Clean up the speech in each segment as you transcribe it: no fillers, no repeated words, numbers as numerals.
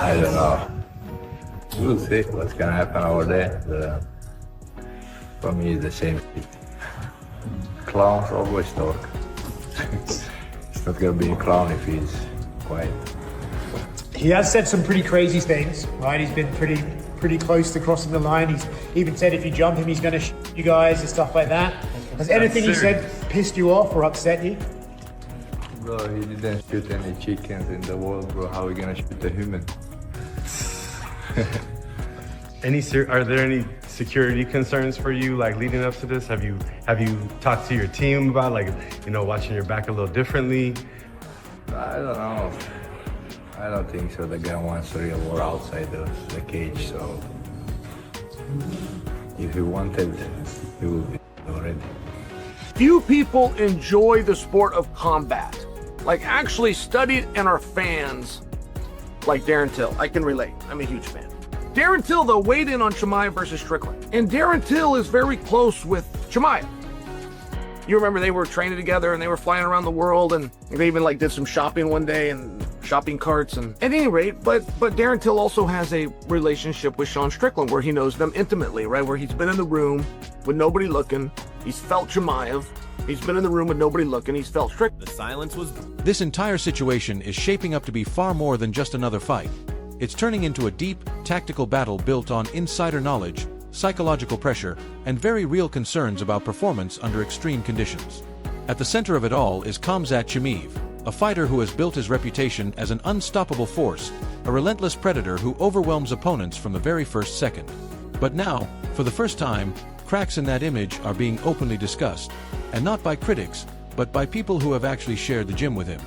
I don't know. We'll see what's gonna happen over there. For me, it's the same thing. Clowns always talk. It's not gonna be a clown if he's quiet. He has said some pretty crazy things, right? He's been pretty close to crossing the line. He's even said if you jump him, he's going to shoot you guys and stuff like that. Has anything he said pissed you off or upset you? Bro, he didn't shoot any chickens in the world, bro. How are we gonna shoot a human? Are there any security concerns for you, like leading up to this? Have you talked to your team about, like, watching your back a little differently? I don't know. I don't think so. The guy wants a real war outside the cage, so if he wanted, he would be already. Few people enjoy the sport of combat, like actually studied and are fans, like Darren Till. I can relate. I'm a huge fan. Darren Till, though, weighed in on Chimaev versus Strickland. And Darren Till is very close with Chimaev. You remember they were training together and they were flying around the world, and they even did some shopping one day and shopping carts. And at any rate, but Darren Till also has a relationship with Sean Strickland where he knows them intimately, right? Where he's been in the room with nobody looking. He's felt Chimaev. He's been in the room with nobody looking. He's felt Strickland. The silence was... This entire situation is shaping up to be far more than just another fight. It's turning into a deep, tactical battle built on insider knowledge, psychological pressure, and very real concerns about performance under extreme conditions. At the center of it all is Khamzat Chimaev, a fighter who has built his reputation as an unstoppable force, a relentless predator who overwhelms opponents from the very first second. But now, for the first time, cracks in that image are being openly discussed, and not by critics, but by people who have actually shared the gym with him.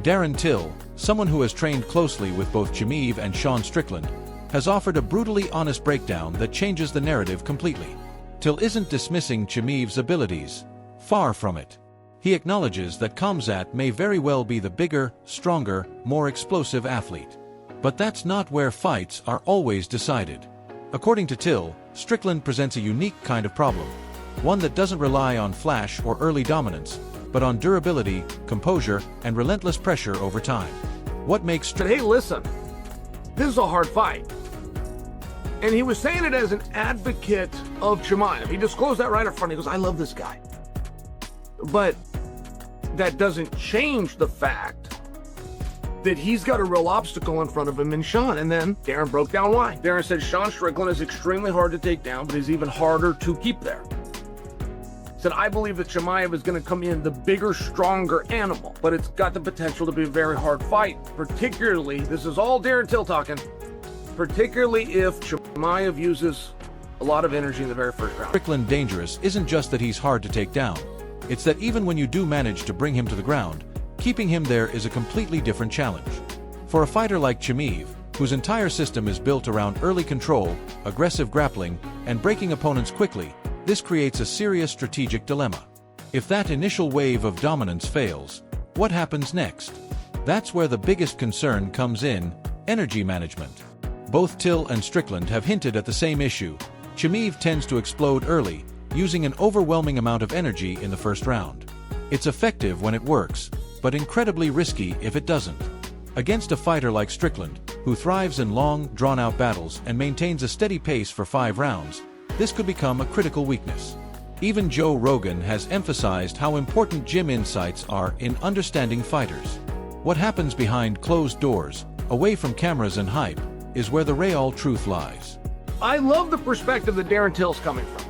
Darren Till, someone who has trained closely with both Chimaev and Sean Strickland, has offered a brutally honest breakdown that changes the narrative completely. Till isn't dismissing Chimaev's abilities. Far from it. He acknowledges that Khamzat may very well be the bigger, stronger, more explosive athlete. But that's not where fights are always decided. According to Till, Strickland presents a unique kind of problem. One that doesn't rely on flash or early dominance, but on durability, composure, and relentless pressure over time. What makes Hey, listen, this is a hard fight. And he was saying it as an advocate of Chimaev. He disclosed that right up front. He goes, I love this guy. But that doesn't change the fact that he's got a real obstacle in front of him in Sean. And then Darren broke down why. Darren said Sean Strickland is extremely hard to take down, but he's even harder to keep there. Said, I believe that Chimaev is going to come in the bigger, stronger animal, but it's got the potential to be a very hard fight, particularly, this is all Darren Till talking, particularly if Chimaev uses a lot of energy in the very first round. Strickland dangerous isn't just that he's hard to take down. It's that even when you do manage to bring him to the ground, keeping him there is a completely different challenge. For a fighter like Chimaev, whose entire system is built around early control, aggressive grappling, and breaking opponents quickly, this creates a serious strategic dilemma. If that initial wave of dominance fails, what happens next? That's where the biggest concern comes in: energy management. Both Till and Strickland have hinted at the same issue. Chimaev tends to explode early, using an overwhelming amount of energy in the first round. It's effective when it works, but incredibly risky if it doesn't. Against a fighter like Strickland, who thrives in long, drawn-out battles and maintains a steady pace for 5 rounds, this could become a critical weakness. Even Joe Rogan has emphasized how important gym insights are in understanding fighters. What happens behind closed doors, away from cameras and hype, is where the real truth lies. I love the perspective that Darren Till's coming from.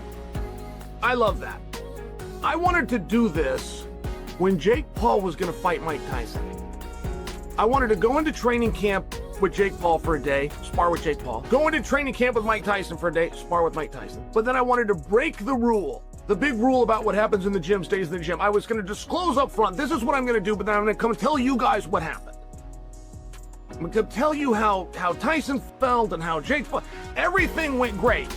I love that. I wanted to do this when Jake Paul was going to fight Mike Tyson. I wanted to go into training camp with Jake Paul for a day, spar with Jake Paul. Go into training camp with Mike Tyson for a day, spar with Mike Tyson. But then I wanted to break the rule. The big rule about what happens in the gym stays in the gym. I was going to disclose up front, this is what I'm going to do, but then I'm going to come and tell you guys what happened. I'm going to tell you how Tyson felt and how Jake felt. Everything went great.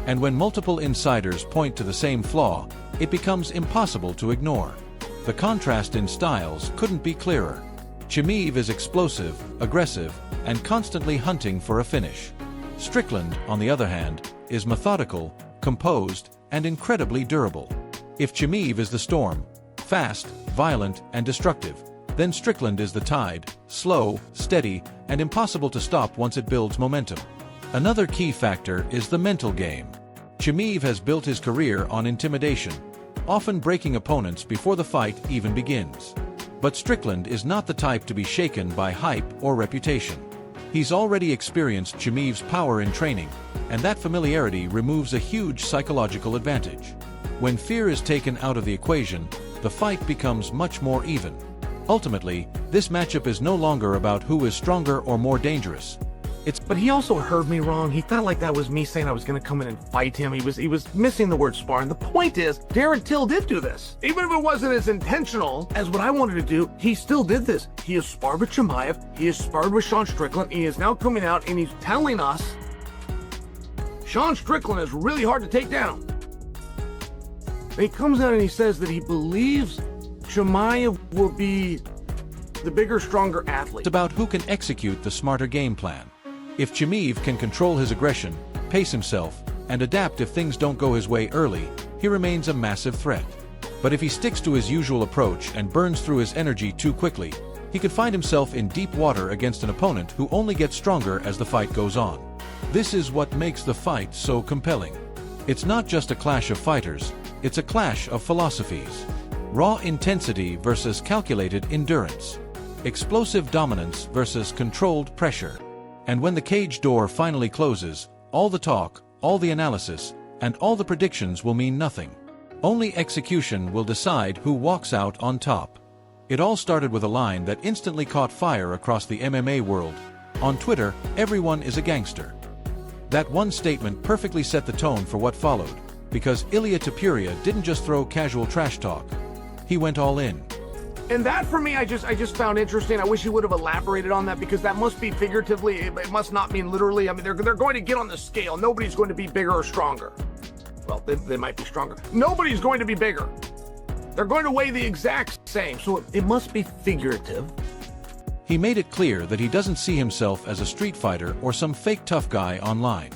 And when multiple insiders point to the same flaw, it becomes impossible to ignore. The contrast in styles couldn't be clearer. Chimaev is explosive, aggressive, and constantly hunting for a finish. Strickland, on the other hand, is methodical, composed, and incredibly durable. If Chimaev is the storm, fast, violent, and destructive, Then Strickland is the tide, slow, steady, and impossible to stop once it builds momentum. Another key factor is the mental game. Chimaev has built his career on intimidation, often breaking opponents before the fight even begins. But Strickland is not the type to be shaken by hype or reputation. He's already experienced Chimaev's power in training, and that familiarity removes a huge psychological advantage. When fear is taken out of the equation, the fight becomes much more even. Ultimately, this matchup is no longer about who is stronger or more dangerous. But he also heard me wrong. He thought like that was me saying I was going to come in and fight him. He was missing the word spar. And the point is, Darren Till did do this. Even if it wasn't as intentional as what I wanted to do, he still did this. He has sparred with Chimaev. He has sparred with Sean Strickland. He is now coming out and he's telling us Sean Strickland is really hard to take down. And he comes out and he says that he believes Chimaev will be the bigger, stronger athlete. It's about who can execute the smarter game plan. If Chimaev can control his aggression, pace himself, and adapt if things don't go his way early, he remains a massive threat. But if he sticks to his usual approach and burns through his energy too quickly, he could find himself in deep water against an opponent who only gets stronger as the fight goes on. This is what makes the fight so compelling. It's not just a clash of fighters, it's a clash of philosophies. Raw intensity versus calculated endurance. Explosive dominance versus controlled pressure. And when the cage door finally closes, all the talk, all the analysis, and all the predictions will mean nothing. Only execution will decide who walks out on top. It all started with a line that instantly caught fire across the MMA world. On Twitter, everyone is a gangster. That one statement perfectly set the tone for what followed, because Ilia Topuria didn't just throw casual trash talk. He went all in. And that for me, I just found interesting. I wish he would have elaborated on that because that must be figuratively. It must not mean literally. I mean, they're going to get on the scale. Nobody's going to be bigger or stronger. Well, they might be stronger. Nobody's going to be bigger. They're going to weigh the exact same. So it must be figurative. He made it clear that he doesn't see himself as a street fighter or some fake tough guy online.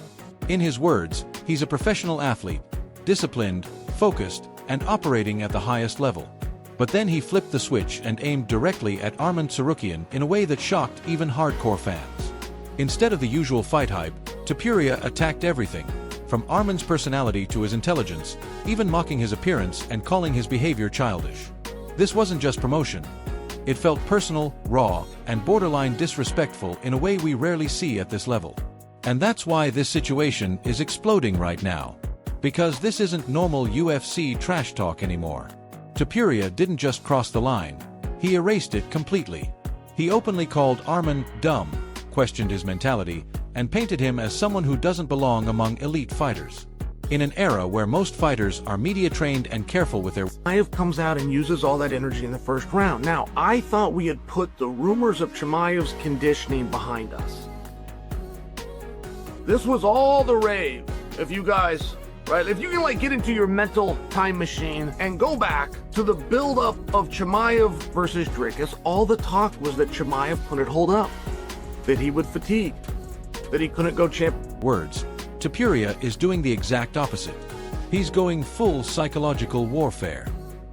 In his words, he's a professional athlete, disciplined, focused, and operating at the highest level. But then he flipped the switch and aimed directly at Tsarukyan in a way that shocked even hardcore fans. Instead of the usual fight hype, Topuria attacked everything, from Arman's personality to his intelligence, even mocking his appearance and calling his behavior childish. This wasn't just promotion. It felt personal, raw, and borderline disrespectful in a way we rarely see at this level. And that's why this situation is exploding right now. Because this isn't normal UFC trash talk anymore. Topuria didn't just cross the line, he erased it completely. He openly called Arman dumb, questioned his mentality, and painted him as someone who doesn't belong among elite fighters. In an era where most fighters are media-trained and careful with their Chimaev comes out and uses all that energy in the first round. Now, I thought we had put the rumors of Chimaev's conditioning behind us. This was all the rave. If you guys... Right, if you can like get into your mental time machine and go back to the build-up of Chimaev versus Dricus, all the talk was that Chimaev couldn't hold up, that he would fatigue, that he couldn't go champ. Words, Topuria is doing the exact opposite. He's going full psychological warfare.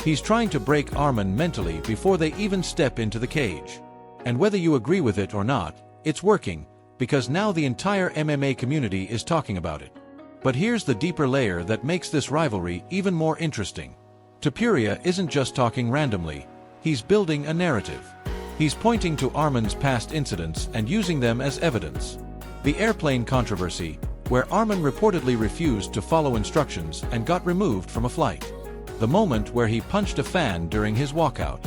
He's trying to break Arman mentally before they even step into the cage. And whether you agree with it or not, it's working, because now the entire MMA community is talking about it. But here's the deeper layer that makes this rivalry even more interesting. Topuria isn't just talking randomly, he's building a narrative. He's pointing to Arman's past incidents and using them as evidence. The airplane controversy, where Arman reportedly refused to follow instructions and got removed from a flight. The moment where he punched a fan during his walkout.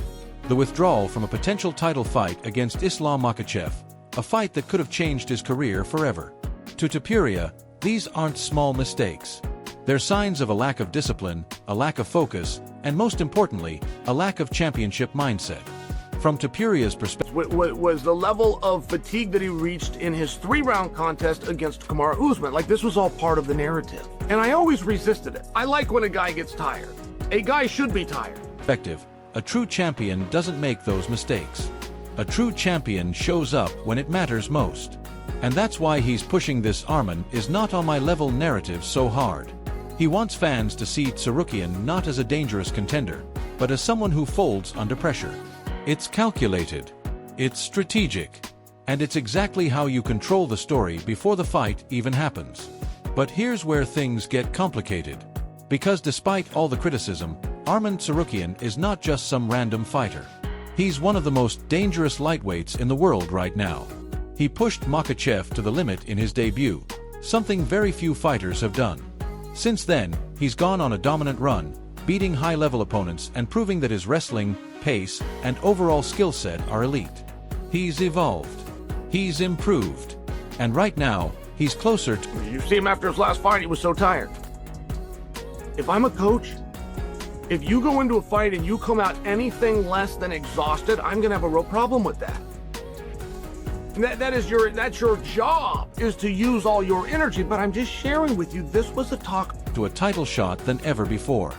The withdrawal from a potential title fight against Islam Makhachev, a fight that could have changed his career forever. To Topuria, these aren't small mistakes. They're signs of a lack of discipline, a lack of focus, and most importantly, a lack of championship mindset. From Topuria's perspective, was the level of fatigue that he reached in his 3-round contest against Kamaru Usman. Like, this was all part of the narrative. And I always resisted it. I like when a guy gets tired. A guy should be tired. A true champion doesn't make those mistakes. A true champion shows up when it matters most. And that's why he's pushing this Arman is not on my level narrative so hard. He wants fans to see Tsarukyan not as a dangerous contender, but as someone who folds under pressure. It's calculated. It's strategic. And it's exactly how you control the story before the fight even happens. But here's where things get complicated. Because despite all the criticism, Arman Tsarukyan is not just some random fighter. He's one of the most dangerous lightweights in the world right now. He pushed Makhachev to the limit in his debut, something very few fighters have done. Since then, he's gone on a dominant run, beating high-level opponents and proving that his wrestling, pace, and overall skill set are elite. He's evolved. He's improved. And right now, he's closer to... You see him after his last fight, he was so tired. If I'm a coach, if you go into a fight and you come out anything less than exhausted, I'm gonna have a real problem with that. And that's your job, is to use all your energy, but I'm just sharing with you, this was a talk to a title shot than ever before.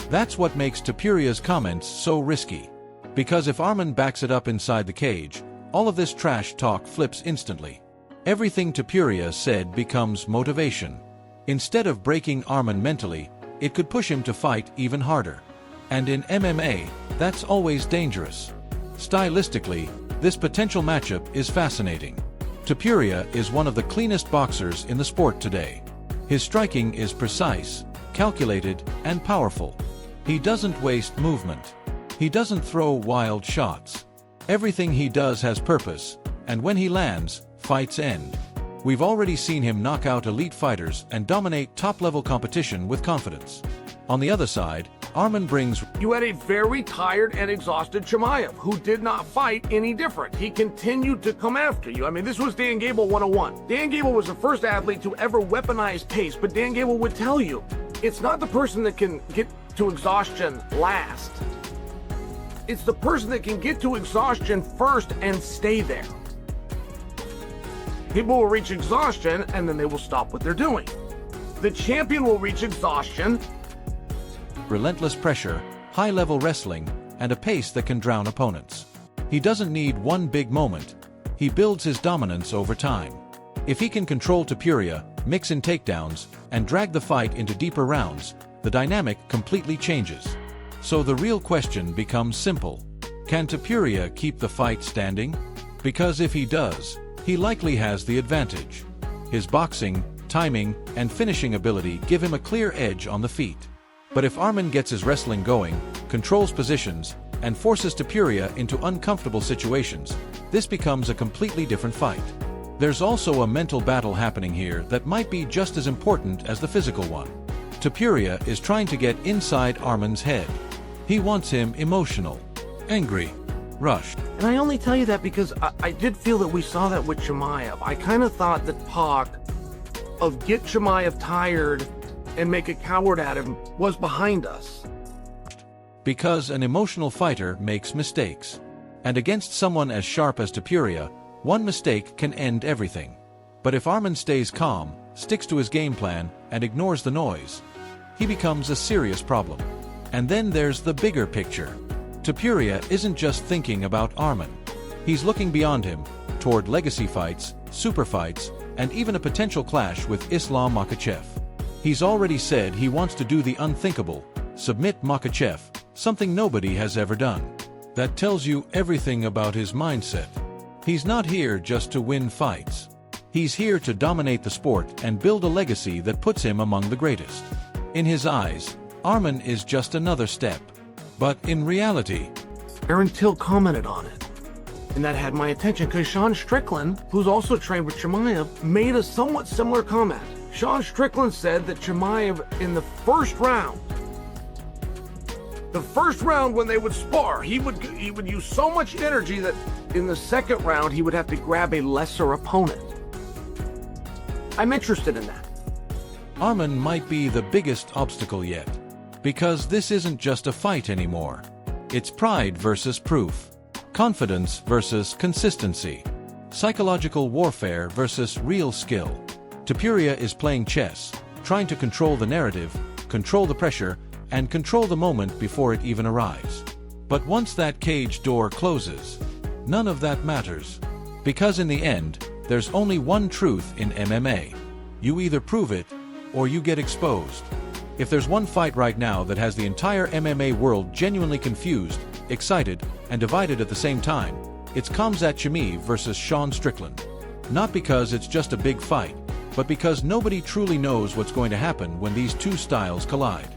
That's what makes Topuria's comments so risky. Because if Arman backs it up inside the cage, all of this trash talk flips instantly. Everything Topuria said becomes motivation. Instead of breaking Arman mentally, it could push him to fight even harder. And in MMA, that's always dangerous. Stylistically, this potential matchup is fascinating. Topuria is one of the cleanest boxers in the sport today. His striking is precise, calculated, and powerful. He doesn't waste movement. He doesn't throw wild shots. Everything he does has purpose, and when he lands, fights end. We've already seen him knock out elite fighters and dominate top-level competition with confidence. On the other side, Arman brings... You had a very tired and exhausted Chimaev, who did not fight any different. He continued to come after you. I mean, this was Dan Gable 101. Dan Gable was the first athlete to ever weaponize pace, but Dan Gable would tell you, it's not the person that can get to exhaustion last. It's the person that can get to exhaustion first and stay there. People will reach exhaustion and then they will stop what they're doing. The champion will reach exhaustion. Relentless pressure, high-level wrestling, and a pace that can drown opponents. He doesn't need one big moment. He builds his dominance over time. If he can control Topuria, mix in takedowns, and drag the fight into deeper rounds, the dynamic completely changes. So the real question becomes simple. Can Topuria keep the fight standing? Because if he does, he likely has the advantage. His boxing, timing, and finishing ability give him a clear edge on the feet. But if Arman gets his wrestling going, controls positions, and forces Topuria into uncomfortable situations, this becomes a completely different fight. There's also a mental battle happening here that might be just as important as the physical one. Topuria is trying to get inside Arman's head. He wants him emotional, angry, rushed. And I only tell you that because I did feel that we saw that with Chimaev. I kind of thought the talk of get Chimaev tired and make a coward out of him was behind us. Because an emotional fighter makes mistakes. And against someone as sharp as Topuria, one mistake can end everything. But if Arman stays calm, sticks to his game plan, and ignores the noise, he becomes a serious problem. And then there's the bigger picture. Topuria isn't just thinking about Arman. He's looking beyond him, toward legacy fights, super fights, and even a potential clash with Islam Makhachev. He's already said he wants to do the unthinkable, submit Makhachev, something nobody has ever done. That tells you everything about his mindset. He's not here just to win fights. He's here to dominate the sport and build a legacy that puts him among the greatest. In his eyes, Arman is just another step. But in reality... Aaron Till commented on it. And that had my attention because Sean Strickland, who's also trained with Chimaev, made a somewhat similar comment. Sean Strickland said that Chimaev in the first round when they would spar, he would use so much energy that in the second round he would have to grab a lesser opponent. I'm interested in that. Arman might be the biggest obstacle yet. Because this isn't just a fight anymore. It's pride versus proof. Confidence versus consistency. Psychological warfare versus real skill. Topuria is playing chess, trying to control the narrative, control the pressure, and control the moment before it even arrives. But once that cage door closes, none of that matters. Because in the end, there's only one truth in MMA. You either prove it, or you get exposed. If there's one fight right now that has the entire MMA world genuinely confused, excited, and divided at the same time. It's Khamzat Chimaev versus Sean Strickland. Not because it's just a big fight, but because nobody truly knows what's going to happen when these two styles collide.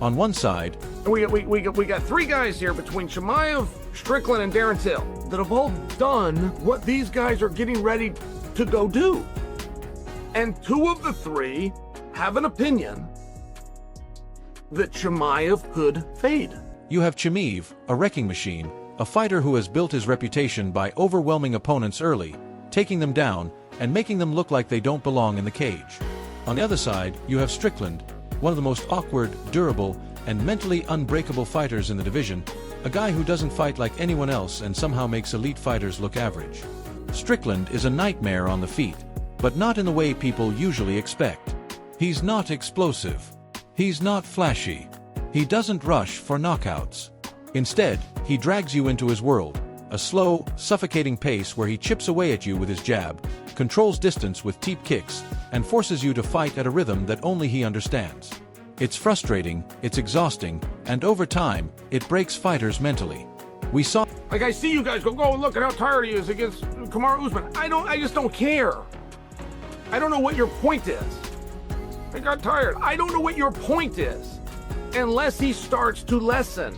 On one side, we got three guys here between Chimaev, Strickland, and Darren Till that have all done what these guys are getting ready to go do. And two of the three have an opinion that Chimaev could fade. you have Chimaev, a wrecking machine, a fighter who has built his reputation by overwhelming opponents early, taking them down, and making them look like they don't belong in the cage. On the other side, you have Strickland, one of the most awkward, durable, and mentally unbreakable fighters in the division, a guy who doesn't fight like anyone else and somehow makes elite fighters look average. Strickland is a nightmare on the feet, but not in the way people usually expect. He's not explosive. He's not flashy. He doesn't rush for knockouts. Instead, he drags you into his world, a slow, suffocating pace where he chips away at you with his jab, controls distance with deep kicks, and forces you to fight at a rhythm that only he understands. It's frustrating, it's exhausting, and over time, it breaks fighters mentally. We saw— Like, I see you guys go, look at how tired he is against Kamaru Usman. I just don't care. I don't know what your point is. I got tired. I don't know what your point is. Unless he starts to lessen.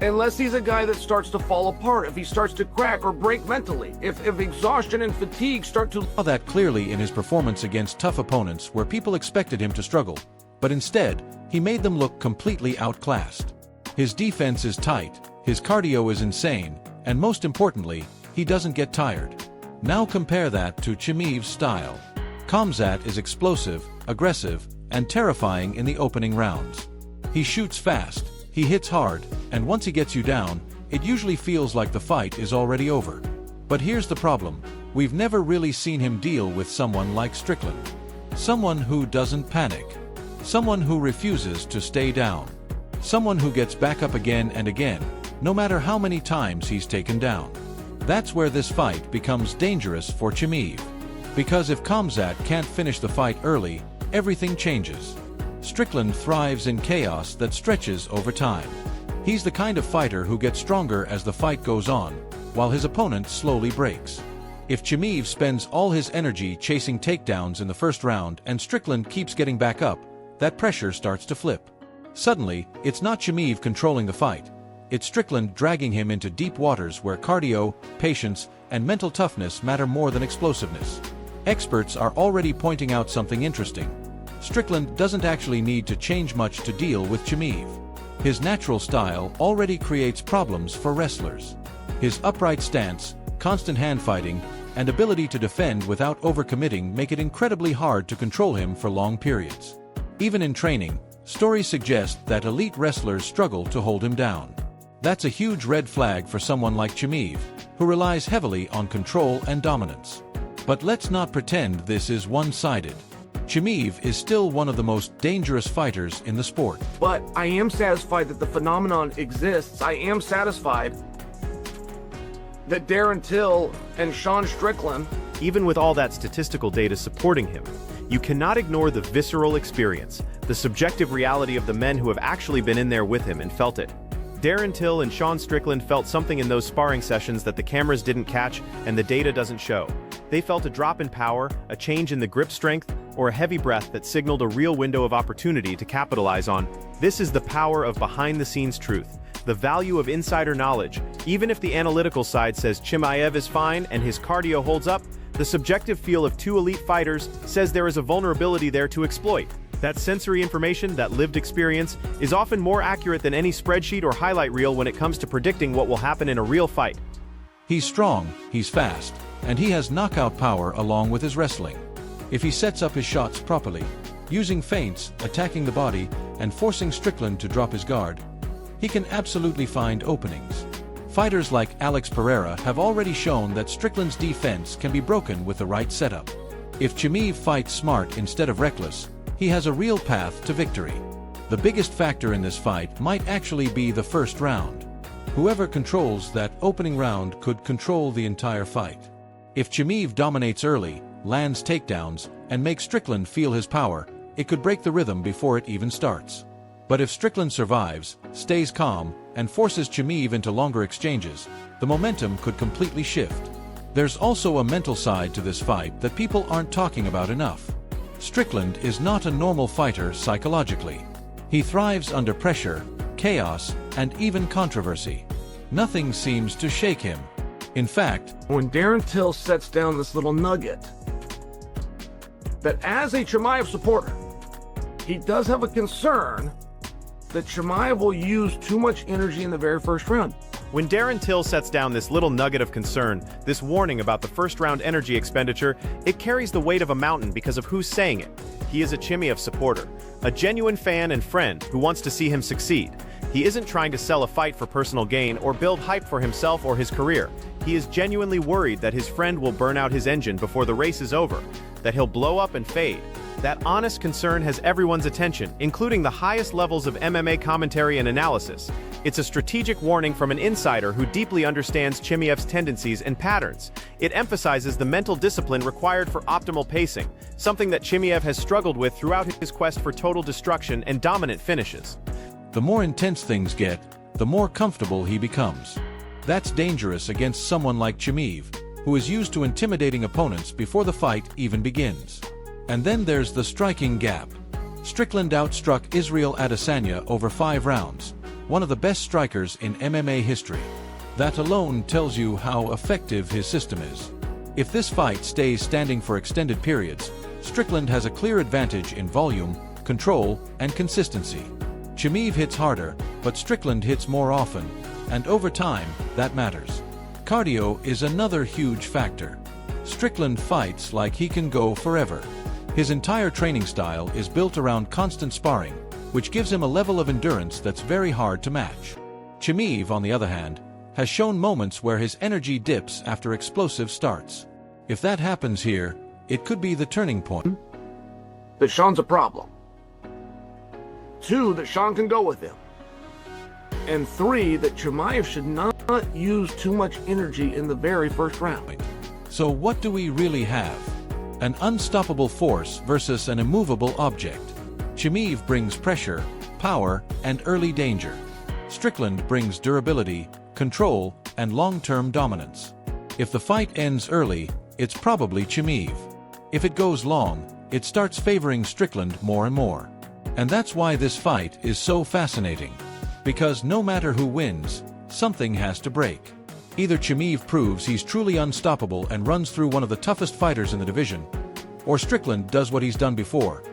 Unless he's a guy that starts to fall apart. If he starts to crack or break mentally. If exhaustion and fatigue start to— saw that clearly in his performance against tough opponents where people expected him to struggle. But instead, he made them look completely outclassed. His defense is tight, his cardio is insane, and most importantly, he doesn't get tired. Now compare that to Chimaev's style. Khamzat is explosive, aggressive, and terrifying in the opening rounds. He shoots fast, he hits hard, and once he gets you down, it usually feels like the fight is already over. But here's the problem: we've never really seen him deal with someone like Strickland. Someone who doesn't panic. Someone who refuses to stay down. Someone who gets back up again and again, no matter how many times he's taken down. That's where this fight becomes dangerous for Chimaev. Because if Khamzat can't finish the fight early, everything changes. Strickland thrives in chaos that stretches over time. He's the kind of fighter who gets stronger as the fight goes on, while his opponent slowly breaks. If Chimaev spends all his energy chasing takedowns in the first round and Strickland keeps getting back up, that pressure starts to flip. Suddenly, it's not Chimaev controlling the fight. It's Strickland dragging him into deep waters where cardio, patience, and mental toughness matter more than explosiveness. Experts are already pointing out something interesting. Strickland doesn't actually need to change much to deal with Chimaev. His natural style already creates problems for wrestlers. His upright stance, constant hand fighting, and ability to defend without overcommitting make it incredibly hard to control him for long periods. Even in training, stories suggest that elite wrestlers struggle to hold him down. That's a huge red flag for someone like Chimaev, who relies heavily on control and dominance. But let's not pretend this is one-sided. Chimaev is still one of the most dangerous fighters in the sport. But I am satisfied that the phenomenon exists. I am satisfied that Darren Till and Sean Strickland— Even with all that statistical data supporting him, you cannot ignore the visceral experience, the subjective reality of the men who have actually been in there with him and felt it. Darren Till and Sean Strickland felt something in those sparring sessions that the cameras didn't catch and the data doesn't show. They felt a drop in power, a change in the grip strength, or a heavy breath that signaled a real window of opportunity to capitalize on. This is the power of behind-the-scenes truth, the value of insider knowledge. Even if the analytical side says Chimaev is fine and his cardio holds up, the subjective feel of two elite fighters says there is a vulnerability there to exploit. That sensory information, that lived experience, is often more accurate than any spreadsheet or highlight reel when it comes to predicting what will happen in a real fight. He's strong, he's fast, and he has knockout power along with his wrestling. If he sets up his shots properly, using feints, attacking the body, and forcing Strickland to drop his guard, he can absolutely find openings. Fighters like Alex Pereira have already shown that Strickland's defense can be broken with the right setup. If Chimaev fights smart instead of reckless, he has a real path to victory. The biggest factor in this fight might actually be the first round. Whoever controls that opening round could control the entire fight. If Chimaev dominates early, lands takedowns, and makes Strickland feel his power, it could break the rhythm before it even starts. But if Strickland survives, stays calm, and forces Chimaev into longer exchanges, the momentum could completely shift. There's also a mental side to this fight that people aren't talking about enough. Strickland is not a normal fighter psychologically. He thrives under pressure, chaos, and even controversy. Nothing seems to shake him. In fact, when Darren Till sets down this little nugget, that as a Chimaev supporter, he does have a concern that Chimaev will use too much energy in the very first round. When Darren Till sets down this little nugget of concern, this warning about the first-round energy expenditure, it carries the weight of a mountain because of who's saying it. He is a Chimaev supporter, a genuine fan and friend who wants to see him succeed. He isn't trying to sell a fight for personal gain or build hype for himself or his career. He is genuinely worried that his friend will burn out his engine before the race is over, that he'll blow up and fade. That honest concern has everyone's attention, including the highest levels of MMA commentary and analysis. It's a strategic warning from an insider who deeply understands Chimaev's tendencies and patterns. It emphasizes the mental discipline required for optimal pacing, something that Chimaev has struggled with throughout his quest for total destruction and dominant finishes. the more intense things get, the more comfortable he becomes. That's dangerous against someone like Chimaev, who is used to intimidating opponents before the fight even begins. And then there's the striking gap. Strickland outstruck Israel Adesanya over 5 rounds, one of the best strikers in MMA history. That alone tells you how effective his system is. If this fight stays standing for extended periods, Strickland has a clear advantage in volume, control, and consistency. Chimaev hits harder, but Strickland hits more often, and over time, that matters. Cardio is another huge factor. Strickland fights like he can go forever. His entire training style is built around constant sparring, which gives him a level of endurance that's very hard to match. Chimaev, on the other hand, has shown moments where his energy dips after explosive starts. If that happens here, it could be the turning point. That Sean's a problem. 2, that Sean can go with him. And 3, that Chimaev should not use too much energy in the very first round. So what do we really have? An unstoppable force versus an immovable object. Chimaev brings pressure, power, and early danger. Strickland brings durability, control, and long-term dominance. If the fight ends early, it's probably Chimaev. If it goes long, it starts favoring Strickland more and more. And that's why this fight is so fascinating. Because no matter who wins, something has to break. Either Chimaev proves he's truly unstoppable and runs through one of the toughest fighters in the division, or Strickland does what he's done before: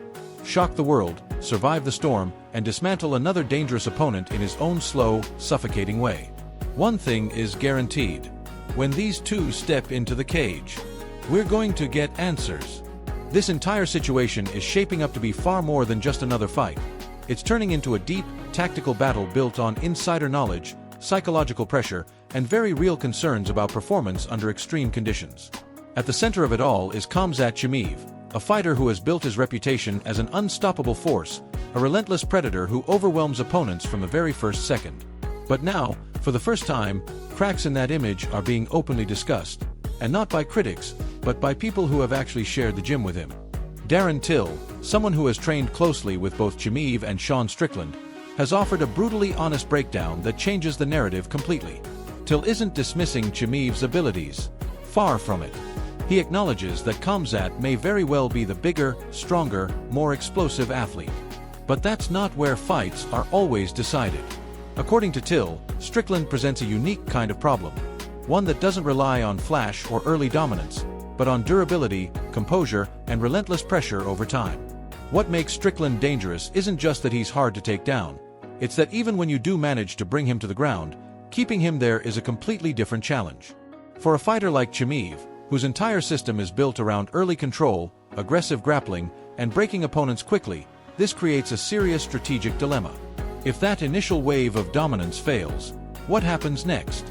shock the world, survive the storm, and dismantle another dangerous opponent in his own slow, suffocating way. One thing is guaranteed. When these two step into the cage, we're going to get answers. This entire situation is shaping up to be far more than just another fight. It's turning into a deep, tactical battle built on insider knowledge, psychological pressure, and very real concerns about performance under extreme conditions. At the center of it all is Khamzat Chimaev, a fighter who has built his reputation as an unstoppable force, a relentless predator who overwhelms opponents from the very first second. But now, for the first time, cracks in that image are being openly discussed, and not by critics, but by people who have actually shared the gym with him. Darren Till, someone who has trained closely with both Chimaev and Sean Strickland, has offered a brutally honest breakdown that changes the narrative completely. Till isn't dismissing Chimaev's abilities. Far from it. He acknowledges that Khamzat may very well be the bigger, stronger, more explosive athlete. But that's not where fights are always decided. According to Till, Strickland presents a unique kind of problem. One that doesn't rely on flash or early dominance, but on durability, composure, and relentless pressure over time. What makes Strickland dangerous isn't just that he's hard to take down. It's that even when you do manage to bring him to the ground, keeping him there is a completely different challenge. For a fighter like Chimaev, whose entire system is built around early control, aggressive grappling, and breaking opponents quickly, this creates a serious strategic dilemma. If that initial wave of dominance fails, what happens next?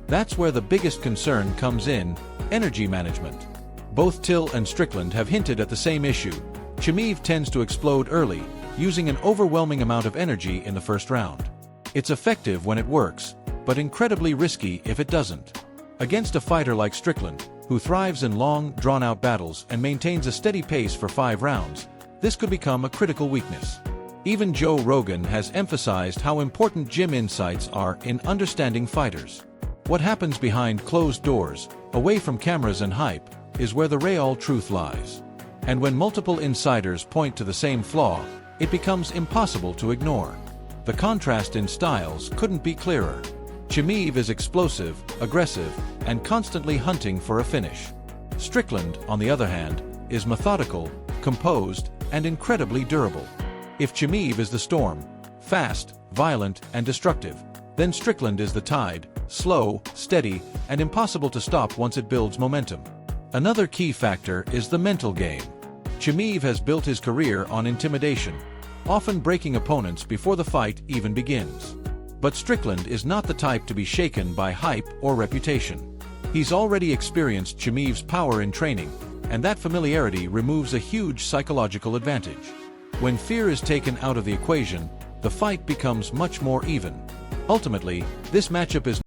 That's where the biggest concern comes in: energy management. Both Till and Strickland have hinted at the same issue. Chimaev tends to explode early, using an overwhelming amount of energy in the first round. It's effective when it works, but incredibly risky if it doesn't. Against a fighter like Strickland, who thrives in long, drawn-out battles and maintains a steady pace for 5 rounds, this could become a critical weakness. Even Joe Rogan has emphasized how important gym insights are in understanding fighters. What happens behind closed doors, away from cameras and hype, is where the real truth lies. And when multiple insiders point to the same flaw, it becomes impossible to ignore. The contrast in styles couldn't be clearer. Chimaev is explosive, aggressive, and constantly hunting for a finish. Strickland, on the other hand, is methodical, composed, and incredibly durable. If Chimaev is the storm, fast, violent, and destructive, then Strickland is the tide, slow, steady, and impossible to stop once it builds momentum. Another key factor is the mental game. Chimaev has built his career on intimidation, often breaking opponents before the fight even begins. But Strickland is not the type to be shaken by hype or reputation. He's already experienced Chimaev's power in training, and that familiarity removes a huge psychological advantage. When fear is taken out of the equation, the fight becomes much more even. Ultimately, this matchup is